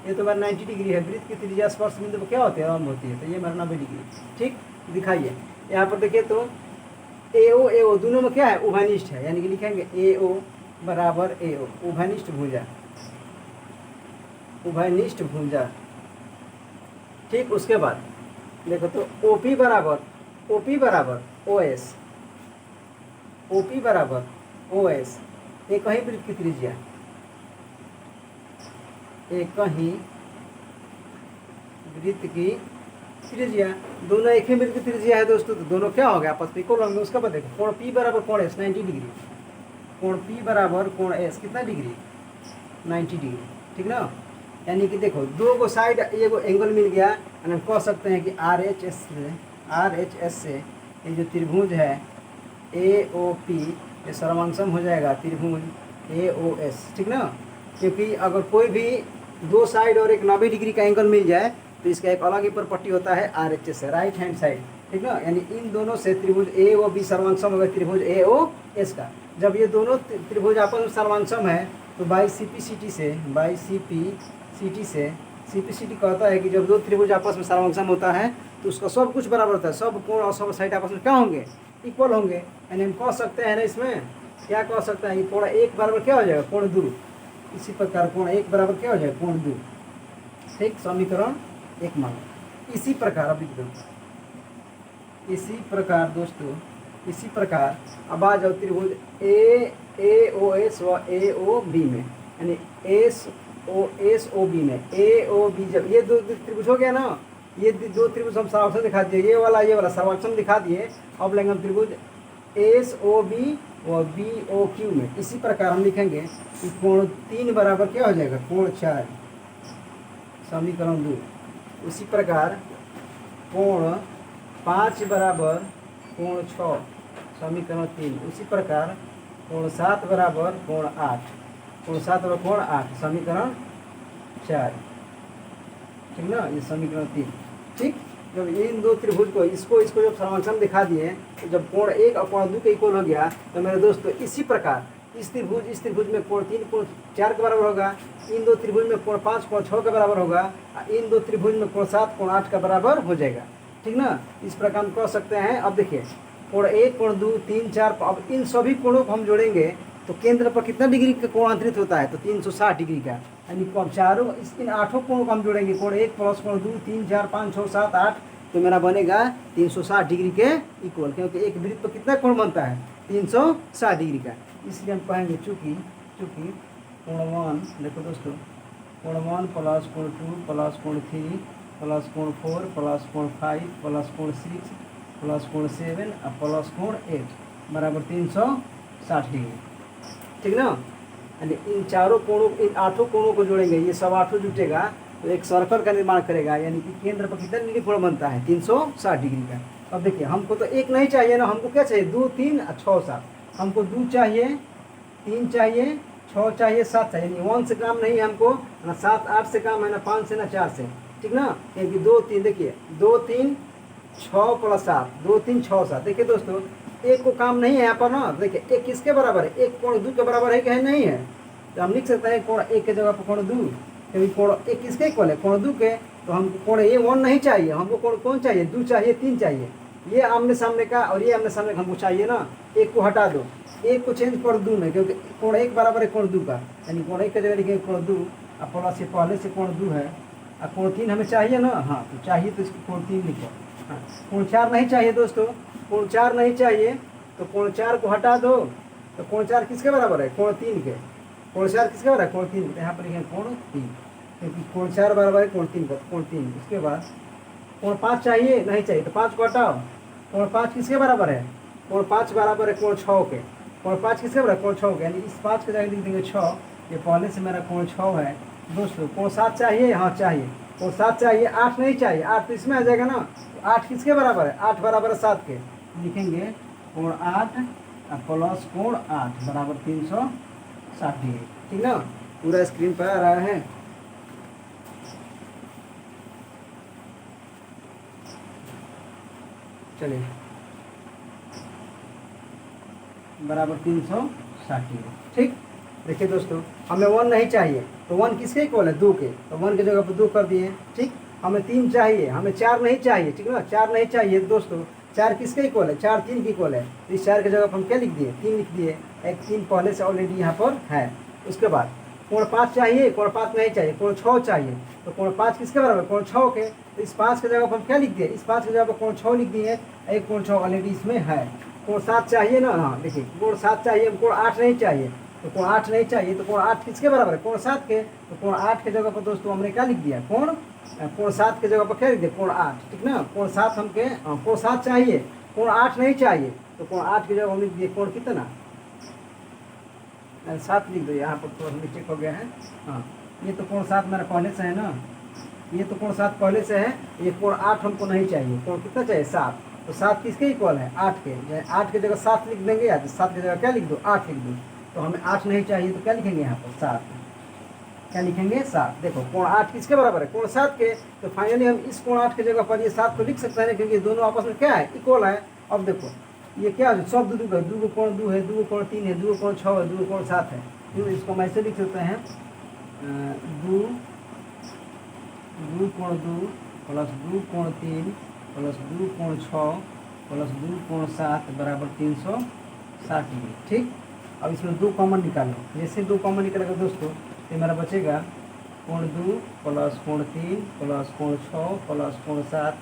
S1: ये तो मेरा 90 डिग्री है। वृत्त की त्रिज्या स्पर्श बिंदु पर क्या होती है, लंब होती है, तो ये मेरा 90 डिग्री, ठीक। दिखाइए यहाँ पर देखिए, तो ए ओ दोनों में क्या है, उभयनिष्ठ है, यानी कि लिखेंगे ए ओ बराबर ए ओ, उभयनिष्ठ भुजा, ठीक। उसके बाद देखो तो ओ पी बराबर ओ एस, एक ही वृत्त की त्रिज्या, दोनों एक ही वृत्त की त्रिज्या है दोस्तों, तो दोनों क्या हो गया, आपस में इक्वल होंगे। उसका बाद देखो कोण पी बराबर कोण एस 90 डिग्री, कोण पी बराबर कोण एस कितना डिग्री, 90 डिग्री, ठीक ना। यानी कि देखो दो को साइड ये को एंगल मिल गया, यानी हम कह सकते हैं कि आर एच एस से ये जो त्रिभुज है ए ओ पी, ये सर्वांगसम हो जाएगा त्रिभुज ए ओ एस, ठीक ना। क्योंकि अगर कोई भी दो साइड और एक 90 डिग्री का एंगल मिल जाए, तो इसका एक अलग ही पर पट्टी होता है आर एच एस से, राइट हैंड साइड, ठीक ना। यानी इन दोनों से त्रिभुज ए ओ बी सर्वांगसम होगा त्रिभुज ए ओ एस का। जब ये दोनों त्रिभुज आपस में सर्वांगसम है, तो by C P C T कहता है कि जब दो त्रिभुज आपस में सर्वांगसम होता है, तो उसका सब कुछ बराबर होता है, सब कोण और सब साइड आपस में क्या होंगे, इक्वल होंगे। यानी हम कह सकते हैं ना, इसमें क्या कह सकते हैं, कोण 1 बराबर क्या हो जाएगा, कोण 2। इसी प्रकार कोण 1 बराबर क्या हो जाएगा, कोण 2, ठीक। समीकरण 1 मानो। इसी प्रकार अब लिख दो, इसी प्रकार दोस्तों, इसी प्रकार अब आ जाओ त्रिभुज ए ओ एस व ए ओ बी में, यानी एस ओ बी में ए ओ बी, जब ये दो त्रिभुज हो गया ना, ये दो त्रिभुज हम सर्वाक्षण दिखा दिए, ये वाला सर्वाक्षण दिखा दिए। अब लेंगे हम त्रिभुज एस ओ बी व बी ओ क्यू में। इसी प्रकार हम लिखेंगे कि कोण 3 बराबर क्या हो जाएगा, कोण 4, समीकरण 2। उसी प्रकार कोण 5 बराबर कोण 6, समीकरण 3। उसी प्रकार कोण 7 बराबर कोण 8, कोण 7 बराबर कोण 8, समीकरण 4, ठीक ना, ये समीकरण 3। ठीक, जब इन दो त्रिभुज को इसको जब सर्वांकन दिखा दिए, तो जब कोण 1 और कोण 2 का इक्वल हो गया, तो मेरे दोस्तों इसी प्रकार इस त्रिभुज में कोण 3 कोण 4 के बराबर होगा, इन दो त्रिभुज में कोण 5 कोण 6 के बराबर होगा, इन दो त्रिभुज में कोण 7 कोण 8 का बराबर हो जाएगा। ठीक ना, इस प्रकार हम कह सकते हैं। अब देखिए कोण 1 कोण 2 3 4, अब इन सभी कोणों को हम जोड़ेंगे तो केंद्र पर कितना डिग्री का कोण अंतरित होता है, तो 360 डिग्री का। यानी अब चारों इन 8 कोणों को हम जोड़ेंगे, कोण 1 प्लस कोण 2 3 4 5 6 7 8, तो मेरा बनेगा 360 डिग्री के इक्वल, क्योंकि एक वृत्त पर कितना कोण बनता है, 360 डिग्री का। इसलिए हम कहेंगे चूँकि कोण 1, देखो दोस्तों, कोण 1 प्लस कोण 2 प्लस कोण 3 प्लस कोण 4 प्लस कोण 5 प्लस कोण 6 प्लस कोण 7 और प्लस कोण 8 बराबर 360 डिग्री। ठीक ना, यानी इन चारों कोणों, इन 8 कोणों को जोड़ेंगे, ये सब 8 जुटेगा तो एक सर्कल का निर्माण करेगा, यानी कि केंद्र पर कितना डिग्री कोण बनता है, 360 डिग्री का। अब देखिए हमको तो एक नहीं चाहिए ना, हमको क्या चाहिए, 2 3 और 6 7। हमको 2 चाहिए, 3 चाहिए, 6 चाहिए, 7 चाहिए, यानी 1 से काम नहीं है हमको ना, 7 8 से काम है ना, 5 से ना 4 से। ठीक ना, क्योंकि 2 3, देखिए 2 3 6 प्लस 7, 2 3 6 7। देखिए दोस्तों एक को काम नहीं है यहाँ पर ना, देखिए एक किसके बराबर है, एक कोण 2 के बराबर है कि है, नहीं है, तो हम लिख सकते हैं कोण 1 के जगह पर कोण 2, क्योंकि कोण 1 किसके इक्वल है, कोण 2 के। तो हमको कोण ये 1 नहीं चाहिए, हमको कोण कौन चाहिए, 2 चाहिए, 3 चाहिए, ये आमने सामने का और ये आमने सामने का हमको चाहिए ना। एक को हटा दो, एक को चेंज कोण 2 में, क्योंकि कोण 1 बराबर है कोण 2 का, यानी कोण 1 के जगह लिखेंगे कोण 2 और प्लस से पहले से कोण 2 है और कोण 3 हमें चाहिए ना, हाँ तो चाहिए, तो इसको कोण 3 लिखो। हाँ, कोण 4 नहीं चाहिए दोस्तों, कोण 4 नहीं चाहिए, तो कोण 4 को हटा दो, तो कोण 4 किसके बराबर है, कोण 3 के। कोण 4 किसके बराबर है, कोण 3, यहाँ पर लिखेंगे कोण 3, क्योंकि कोण 4 बराबर है कोण 3 का, कोण 3। उसके बाद कोण 5 चाहिए, नहीं चाहिए, तो 5 को हटाओ, कोण 5 किसके बराबर है, कोण 5 बराबर है कोण 6 के। कोण 5 किसके बराबर है, कोण 6 के, यानी इस 5 के जगह लिख देंगे 6, ये पहले से मेरा कोण 6 है दोस्तों। कोण 7 चाहिए, हाँ चाहिए, कोण 7 चाहिए, 8 नहीं चाहिए, 8 तो इसमें आ जाएगा ना, तो 8 किसके बराबर है, 8 बराबर है 7 के, लिखेंगे कोण 8 प्लस कोण 8 बराबर 360 डिग्री। ठीक ना, पूरा स्क्रीन पर आ रहा है। चलिए, बराबर 360 डिग्री। ठीक, देखिए दोस्तों हमें 1 नहीं चाहिए, तो 1 किसके इक्वल है, 2 के, तो 1 की जगह पर 2 कर दिए। ठीक, हमें 3 चाहिए, हमें 4 नहीं चाहिए, ठीक ना, 4 नहीं चाहिए दोस्तों, 4 किसके इक्वल है, 4 3 के इक्वल है, तो इस 4 की जगह पर हम क्या लिख दिए, 3 लिख दिए, एक 3 पहले से ऑलरेडी यहाँ पर है। उसके बाद कोण 5 चाहिए, कोण 5 नहीं चाहिए, कोण 6 चाहिए, तो कोण 5 किसके बराबर, कोण 6 के, तो इस 5 की जगह पर हम क्या लिख दिए, इस 5 की जगह पर कोण 6 लिख दिए, एक कोण 6 ऑलरेडी इसमें है। कोण 7 चाहिए ना, हाँ देखिए कोण 7 चाहिए, कोण 8 नहीं चाहिए, तो कोण 8 नहीं चाहिए, तो कोण 8 किसके बराबर है, कोण 7 के, तो कोण 8 के जगह पर दोस्तों हमने क्या लिख दिया, कोण 7 के जगह पर क्या लिख दिया, कोण 8। ठीक ना, कोण 7 हमके, कोण 7 चाहिए, कोण 8 नहीं चाहिए, तो कोण 8 की जगह हम लिख दिए कोण कितना, 7 लिख दो, यहाँ पर थोड़ा मिस्टेक हो गया है। हाँ, ये तो कोण 7 मेरा पहले से है ना, ये तो कोण 7 पहले से है, ये कोण 8 हमको नहीं चाहिए, कोण कितना चाहिए, 7, तो 7 किसके इक्वल है, 8 के, 8 की जगह 7 लिख देंगे, या 7 की जगह क्या लिख दो, 8 लिख दो, तो हमें 8 नहीं चाहिए, तो क्या लिखेंगे यहाँ पर 7, क्या लिखेंगे 7। देखो कोण 8 किसके बराबर है, कोण 7 के, तो फाइनली हम इस कोण 8 की जगह पर ये 7 को लिख सकते हैं, क्योंकि दोनों आपस में क्या है, इक्वल है। अब देखो ये क्या है, सब 2 का, 2 कोण 2 है, 2 कोण 3 है, 2 कोण 6 है, 2 कोण 7 है, तो इसको हम ऐसे लिख सकते हैं 2 कोण 2 प्लस 2 कोण 3 प्लस 2 कोण 6 प्लस 2 कोण 7 बराबर 360 डिग्री। ठीक, अब इसमें 2 कॉमन निकालो, जैसे 2 कॉमन निकलेगा दोस्तों, ये मेरा बचेगा कोण 2 प्लस कोण 3 प्लस कोण 6 प्लस कोण 7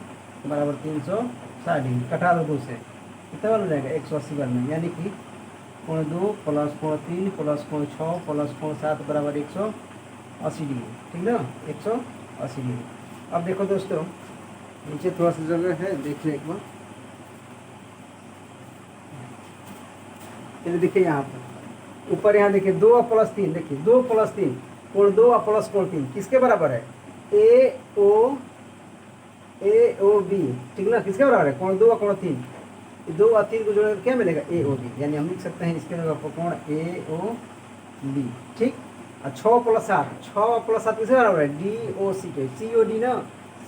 S1: बराबर 360 डिग्री। कटा दो 2 से, कितना बन जाएगा 180 बनना, यानी कि कोण 2 प्लस कोण 3 प्लस कोण 6 प्लस कोण 7 बराबर 180 डिग्री। ठीक ना, 180 डिग्री। अब देखो दोस्तों, नीचे थोड़ा सा जगह है, देखिए एक बार। चलिए देखिए यहाँ पर ऊपर, यहाँ देखिए 2 प्लस 3, देखिए 2 प्लस 3 कोण 2 प्लस कोण 3 किसके बराबर है? ए ओ बी। ठीक ना, किसके बराबर है? कोण 2 कोण 3, 2 और 3 को जोड़े क्या मिलेगा? ए ओ बी। यानी हम लिख सकते हैं इसके जगह पर कोण ए ओ बी। ठीक। और 6 प्लस 7, 6 प्लस 7 किसके बराबर है? डी ओ सी के, सी ओ डी ना,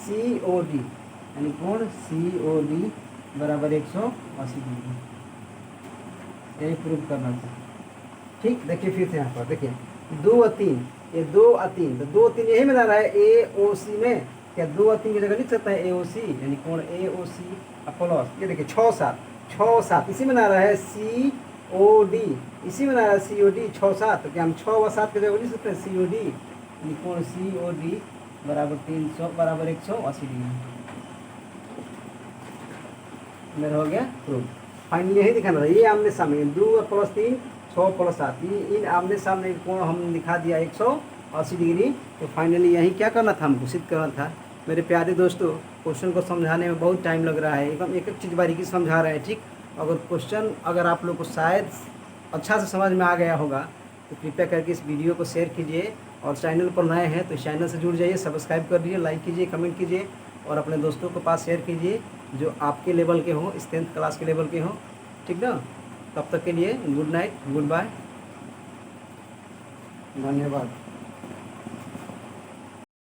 S1: सी ओ डी, यानी कोण सी ओ डी बराबर 180 डिग्री। यही प्रूव करना था। ठीक, देखिए फिर से यहाँ पर देखिए 2 और 3, ये 2 और 3, तो 2 3 यही बना रहा है ए ओ सी में। क्या 2 और 3 की जगह लिख सकता है ए ओ सी, यानी कोण ए ओ सी प्लस, ये देखिए 6 7, 6 7 इसी में बना रहा है सी ओ डी, इसी में बना रहा है सी ओ डी 6 7, तो क्या हम 6 व 7 की जगह लिख सकते हैं सी ओ डी, यानी कोण सी ओ डी बराबर 300 बराबर 180 डिग्री। मेरा हो गया प्रूफ। फाइनली यही दिखाना था, ये आमने सामने 2 प्लस 3 6 प्लस 7, ये इन आमने सामने कोण हम दिखा दिया 180 डिग्री। तो फाइनली यही क्या करना था, हमको सिद्ध करना था। मेरे प्यारे दोस्तों, क्वेश्चन को समझाने में बहुत टाइम लग रहा है, एकदम एक एक चीज़ बारीकी समझा रहे हैं। ठीक, अगर क्वेश्चन अगर आप लोग को शायद अच्छा से समझ में आ गया होगा तो कृपया करके इस वीडियो को शेयर कीजिए, और चैनल पर नए हैं तो चैनल से जुड़ जाइए, सब्सक्राइब कर लीजिए, लाइक कीजिए, कमेंट कीजिए, और अपने दोस्तों के पास शेयर कीजिए जो आपके लेवल के हों, 10th क्लास के लेवल के हों। ठीक ना, तब तक के लिए गुड नाइट, गुड बाय, धन्यवाद।